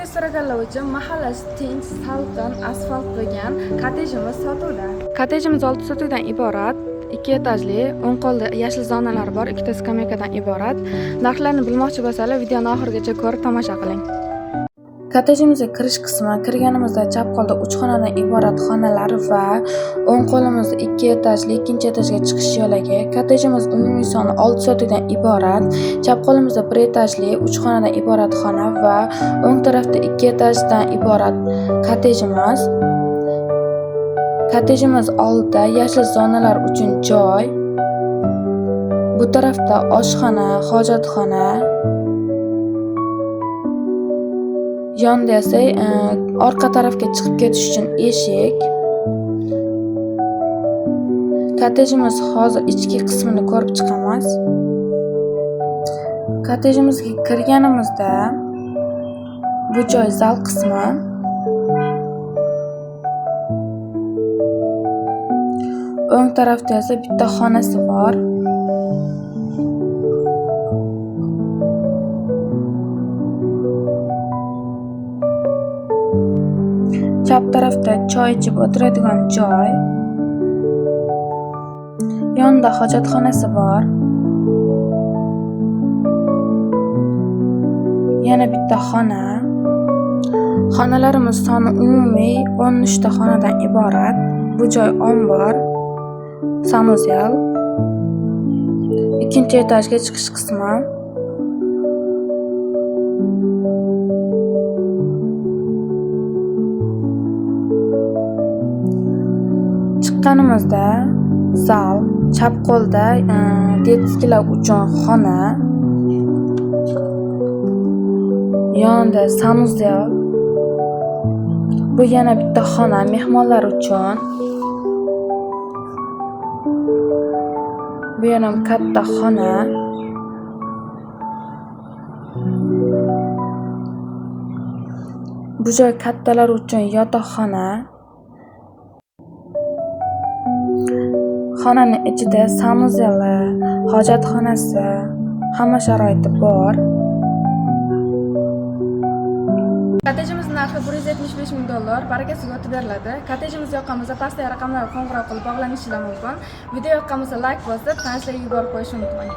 Uyga so'raganlar uchun mahallasi tinch, salqin, asfalt bo'lgan kottejimiz sotuvda. Kottejimiz 6 sotuvdan iborat. 2 etajli, o'ng qo'lda yashil zonalar bor, 2 ta skameykadan iborat. Narxlarni bilmoqchi bo'lsangiz, videoni oxirigacha ko'rib tomosha qiling. Kottejimizga kirish qismi kirganimizda chap qo'lda 3 xonadan iborat xonalar va o'ng qo'limizda 2 etajli, ikkinchi etajga chiqish yo'lagi. Kottejimiz umumiy soni 6 sotuvdan iborat. Chap qo'limizda 1 etajli, 3 xonadan iborat xona va o'ng tarafda 2 etajdan iborat kottejimiz. Kottejimiz oldida yashil zonalar uchun joy. Bu tarafda oshxona, hojatxona. Yonda esa orqa tarafga chiqib ketish uchun eshik. Kottejimiz hozir ichki qismini ko'rib chiqamiz. Kottejimizga kirganimizda bu joy zal qismi. O'ng tarafda esa bitta xonasi bor. Chap tarafda choy ichib o'tiradigan joy. Yonida hojatxonasi bor. Yana bitta xona. Xonalarimiz soni umumiy 13 ta xonadan iborat. Bu joy ombor, sanuzel. Ikkinchi etajga chiqish qismi. Chiqqanimizda zal, chap qo'lda detskilar uchun xona. Yonida sanuzel. Bu yana bitta xona mehmonlar uchun. Bu yana katta xona. Bu joy kattalar uchun yotoqxona. Xonaning ichida sanuzeli, hojatxonasi, hamma sharoiti bor. Kottejimiz narxi $175,000 barakasiga o'tib beriladi. Kottejimiz yoqqan bo'lsa, pastdagi raqamlarga qo'ng'iroq qilib bog'lanishingiz mumkin. Video yoqqan bo'lsa, like bosib, tanishlarga yuborib qo'yishni unutmang.